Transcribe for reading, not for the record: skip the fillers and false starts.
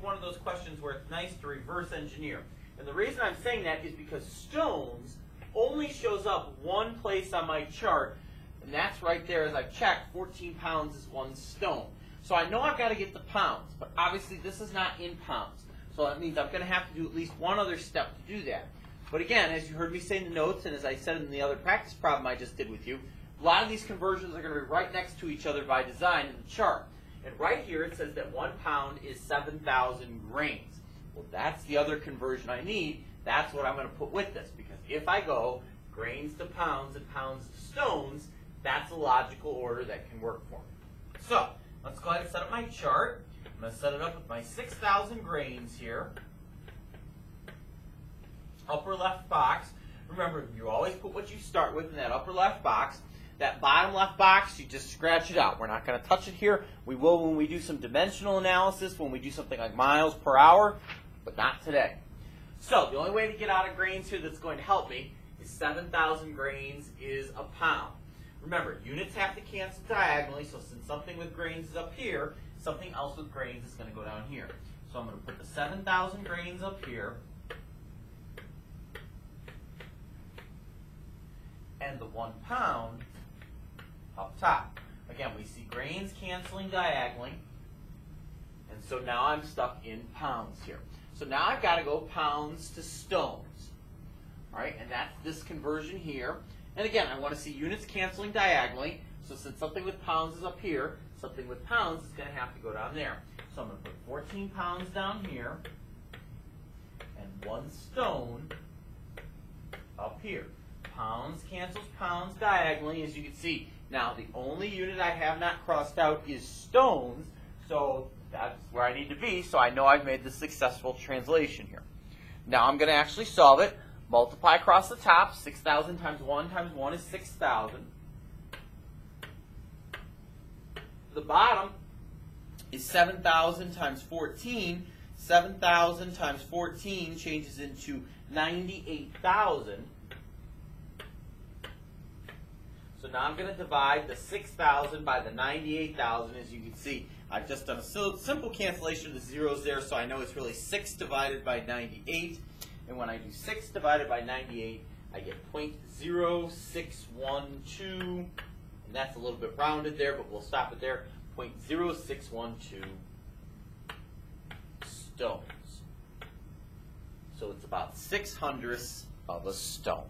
One of those questions where it's nice to reverse engineer. And the reason I'm saying that is because stones only shows up one place on my chart, and that's right there as I've checked. 14 pounds is 1 stone. So I know I've got to get the pounds, but obviously this is not in pounds. So that means I'm going to have to do at least one other step to do that. But again, as you heard me say in the notes, and as I said in the other practice problem I just did with you, a lot of these conversions are going to be right next to each other by design in the chart. And right here it says that 1 pound is 7,000 grains. Well, that's the other conversion I need. That's what I'm going to put with this, because if I go grains to pounds and pounds to stones, that's a logical order that can work for me. So let's go ahead and set up my chart. I'm going to set it up with my 6,000 grains here. Upper left box. Remember, you always put what you start with in that upper left box. That bottom left box, you just scratch it out. We're not going to touch it here. We will when we do some dimensional analysis, when we do something like miles per hour, but not today. So the only way to get out of grains here that's going to help me is 7,000 grains is a pound. Remember, units have to cancel diagonally, so since something with grains is up here, something else with grains is going to go down here. So I'm going to put the 7,000 grains up here, and the 1 pound up top. Again, we see grains canceling diagonally, and so now I'm stuck in pounds here. So now I've got to go pounds to stones. All right, and that's this conversion here. And again, I want to see units canceling diagonally, so since something with pounds is up here, something with pounds is going to have to go down there. So I'm going to put 14 pounds down here, and 1 stone up here. Pounds cancels pounds diagonally, as you can see. Now, the only unit I have not crossed out is stones, so that's where I need to be, so I know I've made the successful translation here. Now I'm going to actually solve it. Multiply across the top. 6,000 times 1 is 6,000. The bottom is 7,000 times 14. 7,000 times 14 changes into 98,000. So now I'm going to divide the 6,000 by the 98,000. As you can see, I've just done a simple cancellation of the zeros there, so I know it's really 6 divided by 98. And when I do 6 divided by 98, I get 0.0612. And that's a little bit rounded there, but we'll stop it there. 0.0612 stones. So it's about 6/100 of a stone.